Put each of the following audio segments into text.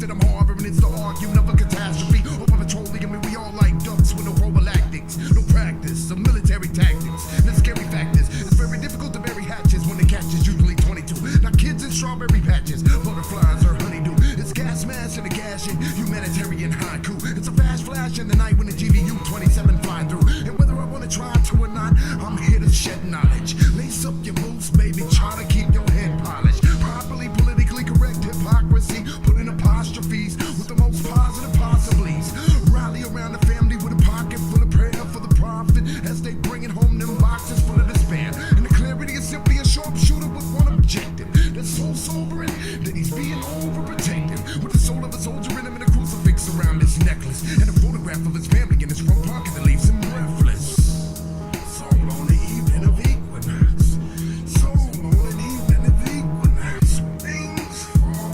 that I'm harboring. It's the argument of a catastrophe. Over petroleum, and we all like ducks with no prophylactics, no practice of military tactics. And the scary fact is, it's very difficult to bury hatches when the catch is usually 22. Now kids in strawberry patches, butterflies or honeydew. It's gas mask and a gashing humanitarian haiku. It's a fast flash in the night when the GVU 27 flying through. And whether I want to try to or not, I'm here to shed knowledge. Lace up your boots, baby, try to keep your head polished. Properly politically correct hypocrisy, put in apostrophes with the most positive possibilities. Rally around the family with a pocket full of prayer for the prophet as they bring it home them boxes full of despair. And the clarity is simply a sharpshooter with one objective that's so sobering that he's being overprotective. With the soul of a soldier in him and a crucifix around his necklace, and a photograph of his family in his front pocket that leaves him breathless. Soul on the evening of equinox. Soul on an evening of equinox. Wings fall.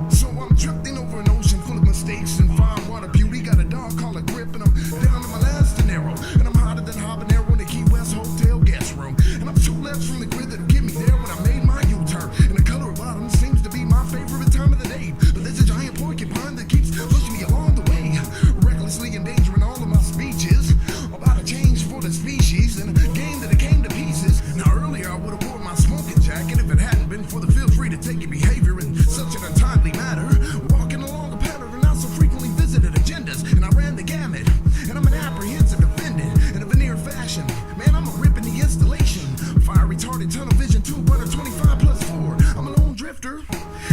So I'm drifting over an ocean full of mistakes and fine water beauty. Got a dog collar grip and I'm down to my last dinero. And I'm hotter than habanero in the Key West hotel guest room. And I'm 2 left from the grid that'll get me there when I made my U-turn. And the color of autumn seems to be my favorite time of the day. But there's a giant porcupine that keeps pushing me along the way, recklessly endangering all of my speeches about a change for the species and a game that it came to pieces. Now earlier I would have worn my smoking jacket if it hadn't been for the feel free to take your behavior in such an untimely manner. Walking along a pattern of not so frequently visited agendas, and I ran the gamut. And I'm an apprehensive defendant in a veneer fashion. Man, I'm a rip in the installation. Fire retarded, tunnel vision, 2 butter, 25 plus 4. I'm a lone drifter,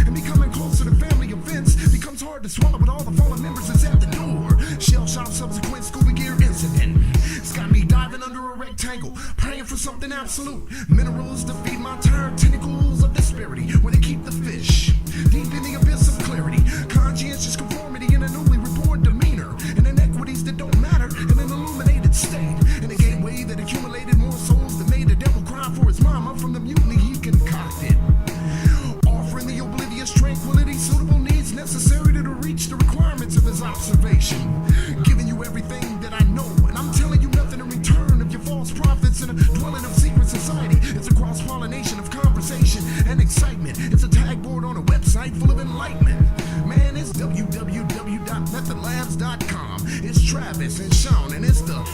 and becoming closer to family events becomes hard to swallow with all the fallen members that's at the door. Shell shock subsequent scuba gear incident. It's got me diving under a rectangle, praying for something absolute. Minerals to feed my tired tentacles of disparity, where they keep the fish deep in the abyss of clarity. Conscientious conformity in a newly reborn demeanor, and inequities that don't matter in an illuminated state. In a gateway that accumulated more souls that made the devil cry for his mama from the mutiny he concocted. Offering the oblivious tranquility, suitable needs necessary to reach the requirements of his observation. Giving you everything that I know, and I'm telling you nothing in return of your false prophets in a dwelling of secret society. It's a cross-pollination of conversation and excitement. It's a tag board on a website full of enlightenment. Man, it's www.methodlabs.com. It's Travis and Sean, and it's the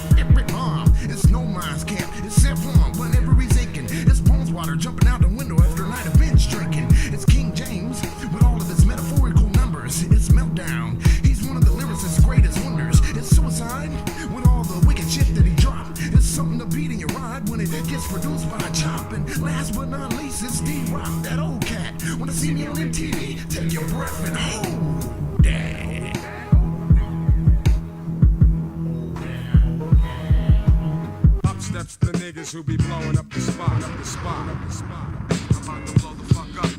bomb. It's No Minds Camp. It's Saffron whenever he's aching. It's Bones Water jumping out the window after a night of binge drinking. It's King James with all of his metaphorical numbers. It's Meltdown. He's one of the lyricist's greatest wonders. It's Suicide with all the wicked shit that he dropped. It's something to beat in your ride when it gets produced by a chop. And last but not least, it's D-Rock, that old cat. Wanna see me on MTV? Take your breath and hold that. Up steps the niggas who be blowing up the spot. I'm about to blow the fuck up.